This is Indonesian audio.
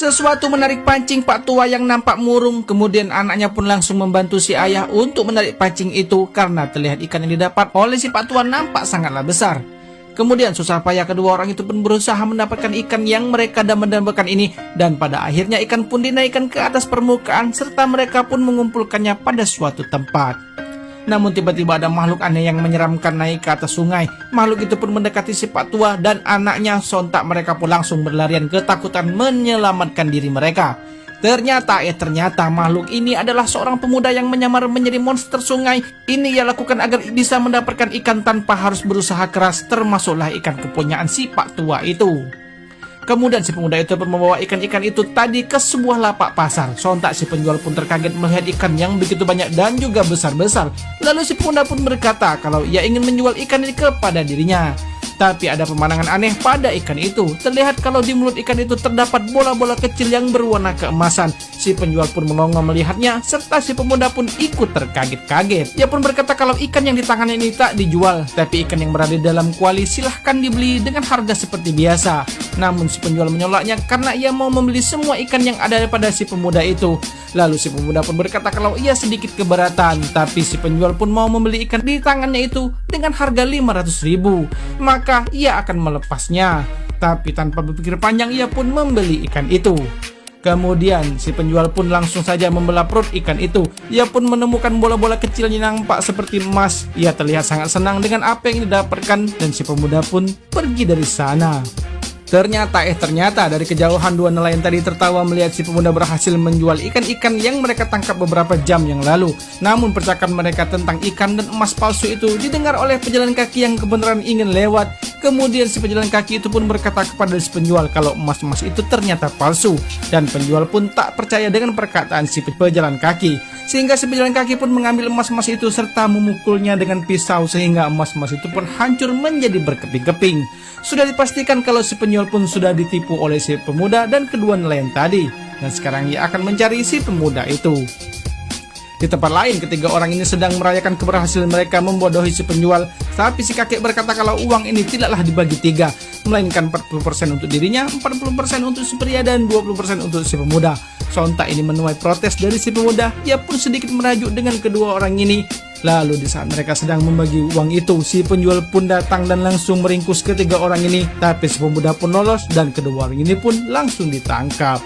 Sesuatu menarik pancing Pak Tua yang nampak murung, kemudian anaknya pun langsung membantu si ayah untuk menarik pancing itu karena terlihat ikan yang didapat oleh si Pak Tua nampak sangatlah besar. Kemudian susah payah kedua orang itu pun berusaha mendapatkan ikan yang mereka dambakan ini, dan pada akhirnya ikan pun dinaikkan ke atas permukaan serta mereka pun mengumpulkannya pada suatu tempat. Namun tiba-tiba ada makhluk aneh yang menyeramkan naik ke atas sungai. Makhluk itu pun mendekati si Pak Tua dan anaknya, sontak mereka pun langsung berlarian ketakutan menyelamatkan diri mereka. Ternyata makhluk ini adalah seorang pemuda yang menyamar menjadi monster sungai. Ini ia lakukan agar bisa mendapatkan ikan tanpa harus berusaha keras, termasuklah ikan kepunyaan si Pak Tua itu. Kemudian si pemuda itu pun membawa ikan-ikan itu tadi ke sebuah lapak pasar. Sontak si penjual pun terkaget melihat ikan yang begitu banyak dan juga besar-besar. Lalu si pemuda pun berkata kalau ia ingin menjual ikan ini kepada dirinya. Tapi ada pemandangan aneh pada ikan itu. Terlihat kalau di mulut ikan itu terdapat bola-bola kecil yang berwarna keemasan. Si penjual pun melongo melihatnya, serta si pemuda pun ikut terkaget-kaget. Ia pun berkata kalau ikan yang di tangannya ini tak dijual, tapi ikan yang berada di dalam kuali silahkan dibeli dengan harga seperti biasa. Namun si penjual menolaknya karena ia mau membeli semua ikan yang ada pada si pemuda itu. Lalu si pemuda pun berkata kalau ia sedikit keberatan, tapi si penjual pun mau membeli ikan di tangannya itu dengan harga 500.000. Maka ia akan melepasnya. Tapi tanpa berpikir panjang ia pun membeli ikan itu. Kemudian si penjual pun langsung saja membelah perut ikan itu. Ia pun menemukan bola-bola kecil yang nampak seperti emas. Ia terlihat sangat senang dengan apa yang didapatkan dan si pemuda pun pergi dari sana. Ternyata dari kejauhan dua nelayan tadi tertawa melihat si pemuda berhasil menjual ikan-ikan yang mereka tangkap beberapa jam yang lalu. Namun percakapan mereka tentang ikan dan emas palsu itu didengar oleh pejalan kaki yang kebenaran ingin lewat. Kemudian si pejalan kaki itu pun berkata kepada si penjual kalau emas-emas itu ternyata palsu. Dan penjual pun tak percaya dengan perkataan si pejalan kaki. Sehingga si pejalan kaki pun mengambil emas-emas itu serta memukulnya dengan pisau sehingga emas-emas itu pun hancur menjadi berkeping-keping. Sudah dipastikan kalau si penjual pun sudah ditipu oleh si pemuda dan kedua nelayan tadi. Dan sekarang ia akan mencari si pemuda itu. Di tempat lain, ketiga orang ini sedang merayakan keberhasilan mereka membodohi si penjual. Tapi si kakek berkata kalau uang ini tidaklah dibagi tiga, melainkan 40% untuk dirinya, 40% untuk si pria, dan 20% untuk si pemuda. Sontak ini menuai protes dari si pemuda. Ia pun sedikit merajuk dengan kedua orang ini. Lalu di saat mereka sedang membagi uang itu, si penjual pun datang dan langsung meringkus ketiga orang ini. Tapi si pemuda pun lolos dan kedua orang ini pun langsung ditangkap.